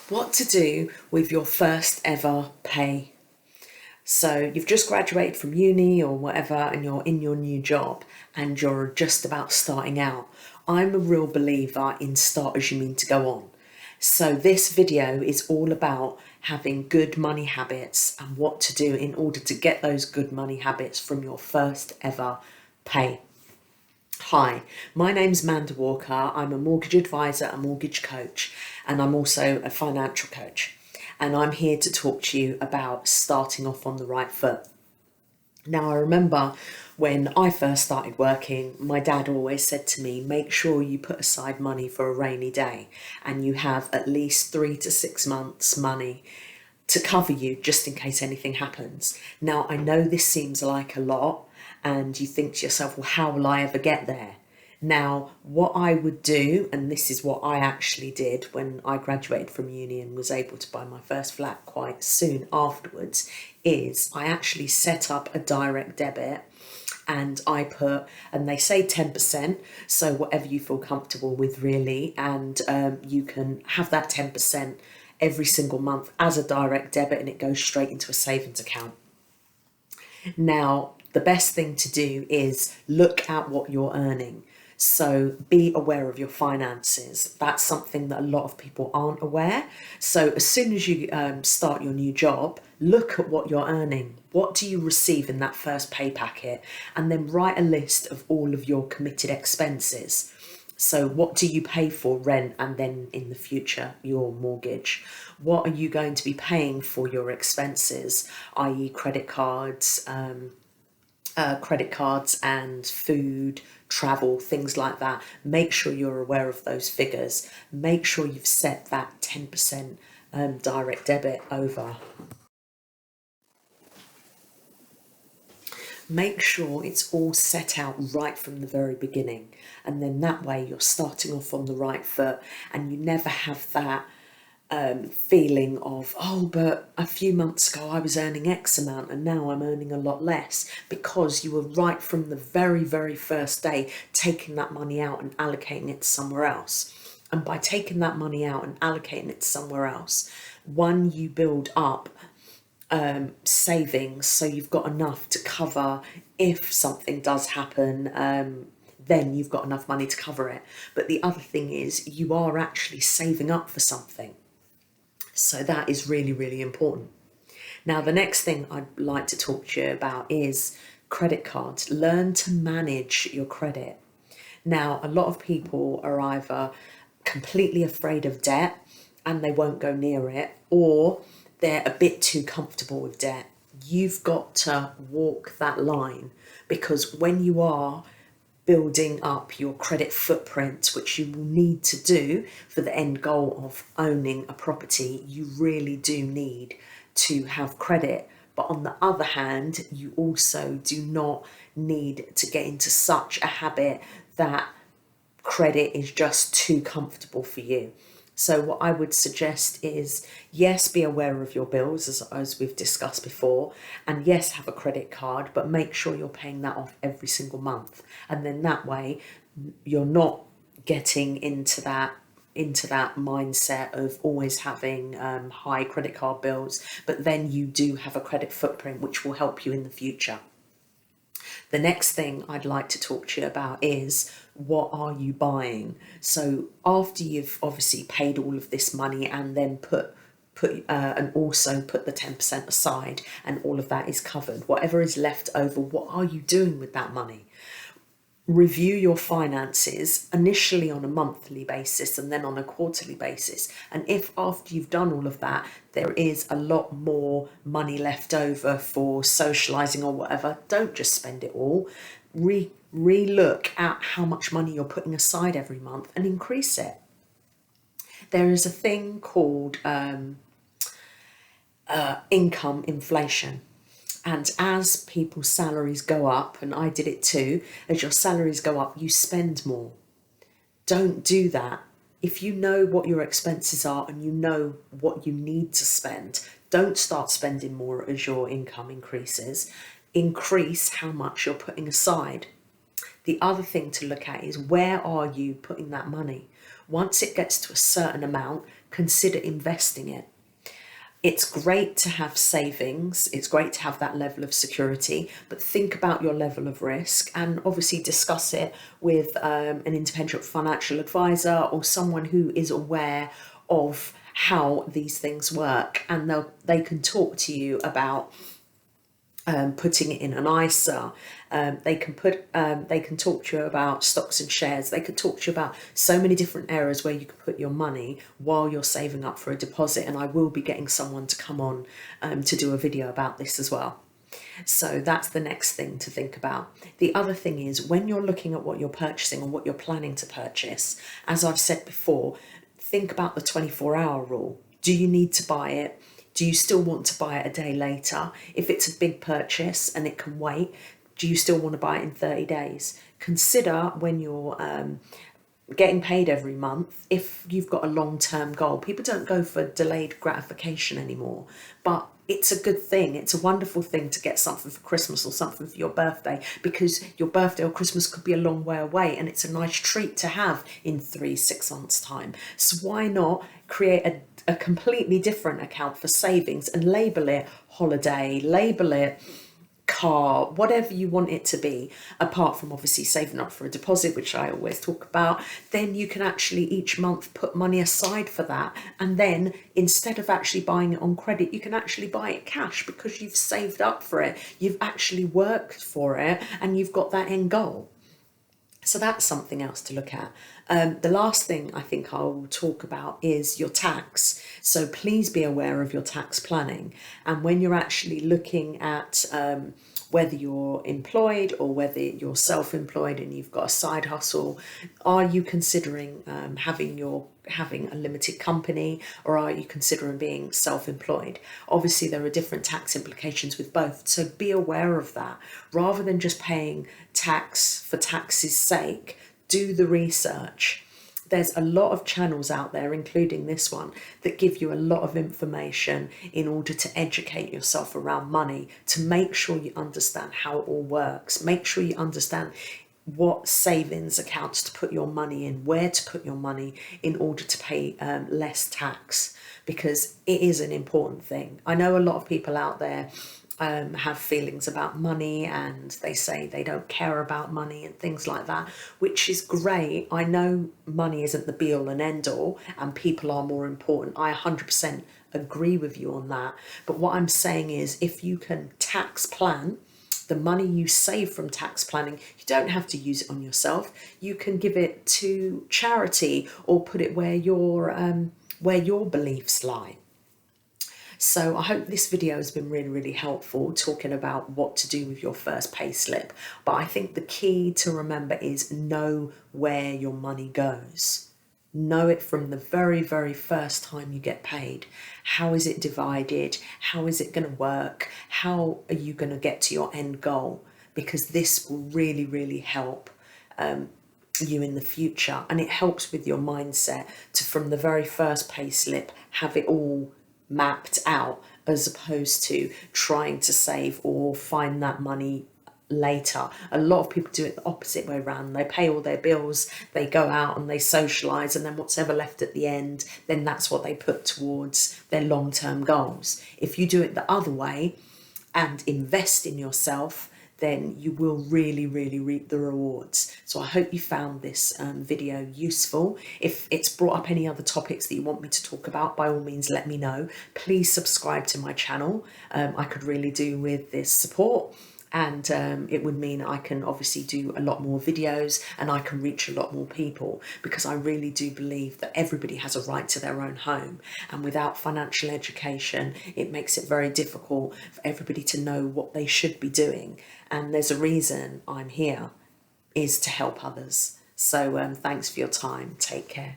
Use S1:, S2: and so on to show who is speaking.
S1: What to do with your first ever pay. So you've just graduated from uni or whatever and you're in your new job and you're just about starting out. I'm a real believer in start as you mean to go on. So this video is all about having good money habits and what to do in order to get those good money habits from your first ever pay. Hi, my name's Amanda Walker. I'm a mortgage advisor, a mortgage coach, and I'm also a financial coach. And I'm here to talk to you about starting off on the right foot. Now, I remember when I first started working, my dad always said to me, make sure you put aside money for a rainy day and you have at least 3 to 6 months' money to cover you just in case anything happens. Now, I know this seems like a lot and you think to yourself, well, how will I ever get there? Now, what I would do, and this is what I actually did when I graduated from uni and was able to buy my first flat quite soon afterwards, is I actually set up a direct debit and I put, and they say 10%, so whatever you feel comfortable with really, and you can have that 10% every single month as a direct debit and it goes straight into a savings account. Now, the best thing to do is look at what you're earning. So be aware of your finances. That's something that a lot of people aren't aware. So as soon as you start your new job, look at what you're earning. What do you receive in that first pay packet? And then write a list of all of your committed expenses. So what do you pay for rent and then in the future your mortgage? What are you going to be paying for your expenses, i.e. credit cards and food, travel, things like that. Make sure you're aware of those figures. Make sure you've set that 10% direct debit over. Make sure it's all set out right from the very beginning, and then that way you're starting off on the right foot and you never have that feeling of, oh, but a few months ago I was earning X amount and now I'm earning a lot less, because you were right from the very, very first day taking that money out and allocating it somewhere else. And by taking that money out and allocating it somewhere else, one, you build up savings, so you've got enough to cover if something does happen, then you've got enough money to cover it. But the other thing is you are actually saving up for something. So that is really, really important. Now, the next thing I'd like to talk to you about is credit cards. Learn to manage your credit. Now, a lot of people are either completely afraid of debt and they won't go near it, or they're a bit too comfortable with debt. You've got to walk that line, because when you are building up your credit footprint, which you will need to do for the end goal of owning a property, you really do need to have credit. But on the other hand, you also do not need to get into such a habit that credit is just too comfortable for you. So what I would suggest is, yes, be aware of your bills, as we've discussed before, and yes, have a credit card, but make sure you're paying that off every single month. And then that way you're not getting into that mindset of always having high credit card bills, but then you do have a credit footprint which will help you in the future. The next thing I'd like to talk to you about is, what are you buying? So after you've obviously paid all of this money and then and also put the 10% aside and all of that is covered, whatever is left over, what are you doing with that money? Review your finances initially on a monthly basis and then on a quarterly basis. And if after you've done all of that, there is a lot more money left over for socializing or whatever, don't just spend it all. Re-look at how much money you're putting aside every month and increase it. There is a thing called income inflation. And as people's salaries go up, and I did it too, as your salaries go up, you spend more. Don't do that. If you know what your expenses are and you know what you need to spend, don't start spending more as your income increases. Increase how much you're putting aside. The other thing to look at is, where are you putting that money? Once it gets to a certain amount, consider investing it. It's great to have savings, it's great to have that level of security, but think about your level of risk and obviously discuss it with an independent financial advisor or someone who is aware of how these things work, and they can talk to you about putting it in an ISA. They can talk to you about stocks and shares. They could talk to you about so many different areas where you can put your money while you're saving up for a deposit. And I will be getting someone to come on to do a video about this as well. So that's the next thing to think about. The other thing is, when you're looking at what you're purchasing or what you're planning to purchase, as I've said before, think about the 24-hour rule. Do you need to buy it? Do you still want to buy it a day later? If it's a big purchase and it can wait, do you still want to buy it in 30 days? Consider when you're getting paid every month, if you've got a long-term goal. People don't go for delayed gratification anymore, but it's a good thing. It's a wonderful thing to get something for Christmas or something for your birthday, because your birthday or Christmas could be a long way away and it's a nice treat to have in 3-6 months time. So why not create a completely different account for savings and label it holiday, label it car, whatever you want it to be, apart from obviously saving up for a deposit, which I always talk about. Then you can actually each month put money aside for that, and then instead of actually buying it on credit, you can actually buy it cash because you've saved up for it, you've actually worked for it, and you've got that end goal. So that's something else to look at. The last thing I think I'll talk about is your tax. So please be aware of your tax planning. And when you're actually looking at whether you're employed or whether you're self-employed and you've got a side hustle, are you considering having a limited company, or are you considering being self-employed? Obviously there are different tax implications with both, so be aware of that. Rather than just paying tax for tax's sake, do the research. There's a lot of channels out there, including this one, that give you a lot of information in order to educate yourself around money, to make sure you understand how it all works. Make sure you understand what savings accounts to put your money in, where to put your money in order to pay less tax, because it is an important thing. I know a lot of people out there have feelings about money and they say they don't care about money and things like that, which is great. I know money isn't the be all and end all and people are more important. I 100% agree with you on that. But what I'm saying is, if you can tax plan the money you save from tax planning, you don't have to use it on yourself. You can give it to charity or put it where your beliefs lie. So I hope this video has been really, really helpful, talking about what to do with your first pay slip. But I think the key to remember is know where your money goes. Know it from the very, very first time you get paid. How is it divided? How is it going to work? How are you going to get to your end goal? Because this will really, really help you in the future. And it helps with your mindset to, from the very first pay slip, have it all mapped out, as opposed to trying to save or find that money later. A lot of people do it the opposite way around. They pay all their bills, they go out and they socialise, and then what's ever left at the end, then that's what they put towards their long-term goals. If you do it the other way and invest in yourself, then you will really, really reap the rewards. So I hope you found this video useful. If it's brought up any other topics that you want me to talk about, by all means let me know. Please subscribe to my channel. I could really do with this support, and it would mean I can obviously do a lot more videos and I can reach a lot more people, because I really do believe that everybody has a right to their own home, and without financial education it makes it very difficult for everybody to know what they should be doing. And there's a reason I'm here, is to help others. So thanks for your time. Take care.